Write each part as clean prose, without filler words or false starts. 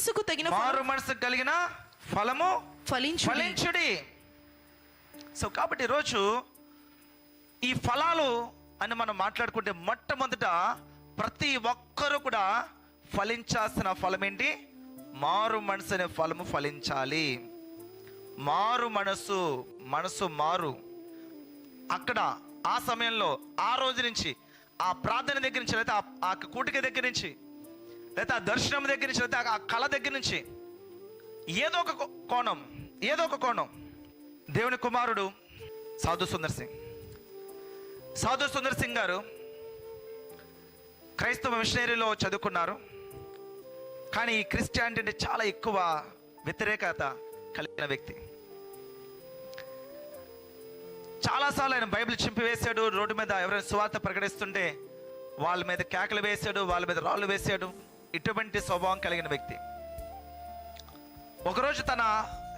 మనసుకు తగిన మారు మనసు కలిగిన ఫలము ఫలించుడి. సో కాబట్టి ఈరోజు ఈ ఫలాలు అని మనం మాట్లాడుకుంటే, మొట్టమొదట ప్రతి ఒక్కరూ కూడా ఫలించాల్సిన ఫలం ఏంటి? మారు మనసు అనే ఫలము ఫలించాలి. మారు మనసు మారు. అక్కడ ఆ సమయంలో, ఆ రోజు నుంచి, ఆ ప్రార్థన దగ్గర నుంచి, లేదా ఆ కూటిక దగ్గర నుంచి, లేదా ఆ దర్శనం దగ్గర నుంచి, లేదా ఆ కళ దగ్గర నుంచి ఏదో ఒక కోణం దేవుని కుమారుడు సాధు సుందర్ సింగ్ గారు క్రైస్తవ మిషనరీలో చదువుకున్నారు. కానీ ఈ క్రిస్టియానిటీ అంటే చాలా ఎక్కువ వ్యతిరేకత కలిగిన వ్యక్తి. చాలాసార్లు ఆయన బైబిల్ చింపివేశాడు. రోడ్డు మీద ఎవరైనా సువార్త ప్రకటిస్తుంటే వాళ్ళ మీద కేకలు వేశాడు, వాళ్ళ మీద రాళ్ళు వేశాడు. ఇటువంటి స్వభావం కలిగిన వ్యక్తి. ఒకరోజు తన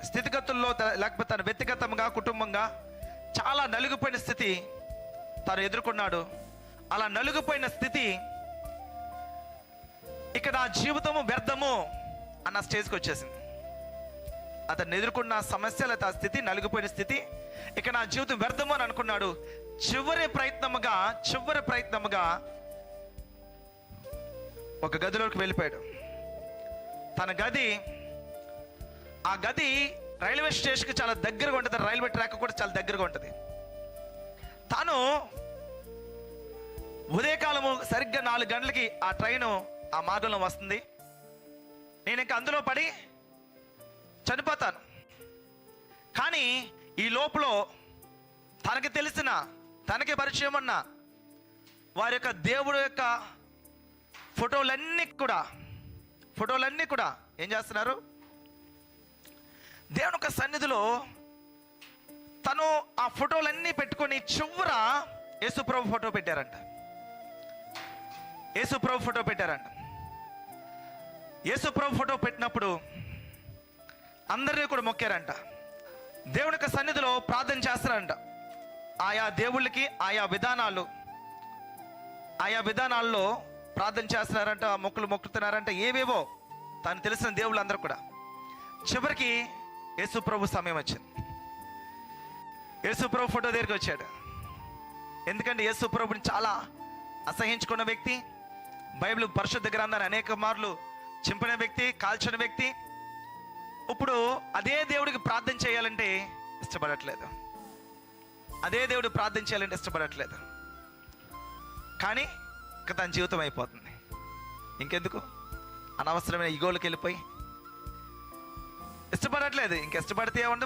స్థితిగతుల్లో, లేకపోతే తన వ్యక్తిగతంగా, కుటుంబంగా చాలా నలిగిపోయిన స్థితి తను ఎదుర్కొన్నాడు. అలా నలిగిపోయిన స్థితి, ఇక నా జీవితము వ్యర్థము అన్న స్టేజ్కి వచ్చేసింది. అతను ఎదుర్కొన్న సమస్య, లేదా ఆ స్థితి, నలిగిపోయిన స్థితి, ఇక నా జీవితం వ్యర్థము అని అనుకున్నాడు. చివరి ప్రయత్నముగా ఒక గదిలోకి వెళ్ళిపోయాడు. తన గది, ఆ గది రైల్వే స్టేషన్కి చాలా దగ్గరగా ఉంటుంది. రైల్వే ట్రాక్ కూడా చాలా దగ్గరగా ఉంటుంది. తాను ఉదయకాలము సరిగ్గా 4 గంటలకి ఆ ట్రైను ఆ మార్గంలో వస్తుంది. నేను ఇంకా అందులో పడి చనిపోతాను. కానీ ఈ లోపల తనకి తెలిసిన, తనకి పరిచయం ఉన్న వారి యొక్క దేవుడు యొక్క ఫోటోలన్నీ కూడా ఏం చేస్తున్నారు? దేవుని యొక్క సన్నిధిలో తను ఆ ఫోటోలన్నీ పెట్టుకొని చివర యేసుప్రభు ఫోటో పెట్టారంట. యేసుప్రభు ఫోటో పెట్టినప్పుడు అందరినీ కూడా మొక్కారంట. దేవుని యొక్క సన్నిధిలో ప్రార్థన చేస్తారంట. ఆయా దేవుళ్ళకి ఆయా విధానాల్లో ప్రార్థన చేస్తున్నారంట, మొక్కుతున్నారంట, ఏవేవో తను తెలిసిన దేవుళ్ళందరూ కూడా. చివరికి యేసుప్రభు సమయం వచ్చింది. యేసుప్రభు ఫోటో దగ్గరికి వచ్చాడు. ఎందుకంటే యేసుప్రభుని చాలా అసహించుకున్న వ్యక్తి, బైబిల్ పరిశుద్ధ గ్రంథాన్ని అనేక మార్లు చింపిన వ్యక్తి, కాల్చిన వ్యక్తి. ఇప్పుడు అదే దేవుడికి ప్రార్థన చేయాలంటే ఇష్టపడట్లేదు. కానీ ఇక తన జీవితం అయిపోతుంది. ఇంకెందుకు అనవసరమైన ఈగోలకు వెళ్ళిపోయి ఇష్టపడట్లేదు. ఇంక ఇష్టపడితే ఏముంది,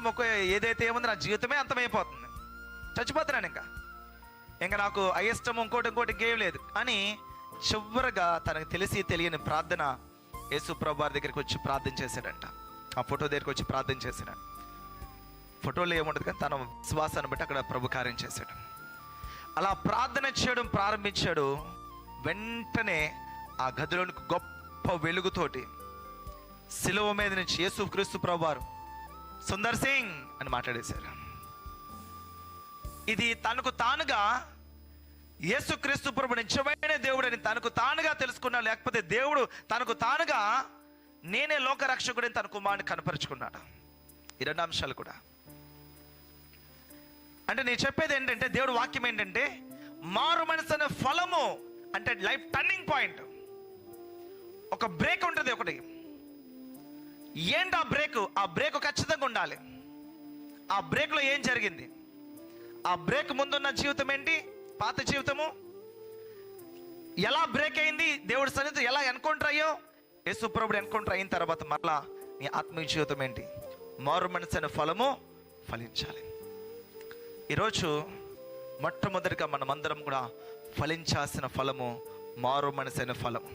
ఏదైతే ఏముంది, నా జీవితమే అంతమైపోతుంది, చచ్చిపోతున్నాను, ఇంకా నాకు అయిష్టం ఇంకోటి ఇంకేం లేదు అని చివరిగా తనకు తెలిసి తెలియని ప్రార్థన యేసుప్రభు వారి దగ్గరికి వచ్చి ప్రార్థన చేశాడంట. ఆ ఫోటో దగ్గరికి వచ్చి ప్రార్థన చేశాడు. ఫోటోలో ఏముండదు కానీ తన విశ్వాసాన్ని బట్టి అక్కడ ప్రభు కార్యం చేశాడు. అలా ప్రార్థన చేయడం ప్రారంభించాడు. వెంటనే ఆ గదిలోనికి గొప్ప వెలుగుతోటి శిలువ మీద నుంచి యేసుక్రీస్తు ప్రభు వారు సుందర్ సింగ్ అని మాట్లాడేశారు. ఇది తనకు తానుగా యేసుక్రీస్తు ప్రభు నిజమైన దేవుడని తనకు తానుగా తెలుసుకున్నాడు. లేకపోతే దేవుడు తనకు తానుగా నేనే లోకరక్షకుడని తన కుమారుని కనపరుచుకున్నాడు. ఈ 2 అంశాలు కూడా. అంటే నేను చెప్పేది ఏంటంటే, దేవుడు వాక్యం ఏంటంటే, మారు మనసు అనే ఫలము అంటే లైఫ్ టర్నింగ్ పాయింట్. ఒక బ్రేక్ ఉంటుంది ఒకటి. ఏంటి ఆ బ్రేక్ ఖచ్చితంగా ఉండాలి. ఆ బ్రేక్లో ఏం జరిగింది? ఆ బ్రేక్ ముందున్న జీవితం ఏంటి? పాత జీవితము ఎలా బ్రేక్ అయింది? దేవుడి సన్నిధితో ఎలా ఎన్కౌంటర్ అయ్యో? యేసుప్రభుడు ఎన్కౌంటర్ అయిన తర్వాత మరలా నీ ఆత్మీయ జీవితం ఏంటి? మారు మనసు అనే ఫలము ఫలించాలి. ఈరోజు మొట్టమొదటిగా మనమందరం కూడా ఫలించాల్సిన ఫలము మారు మనసు అనే ఫలము.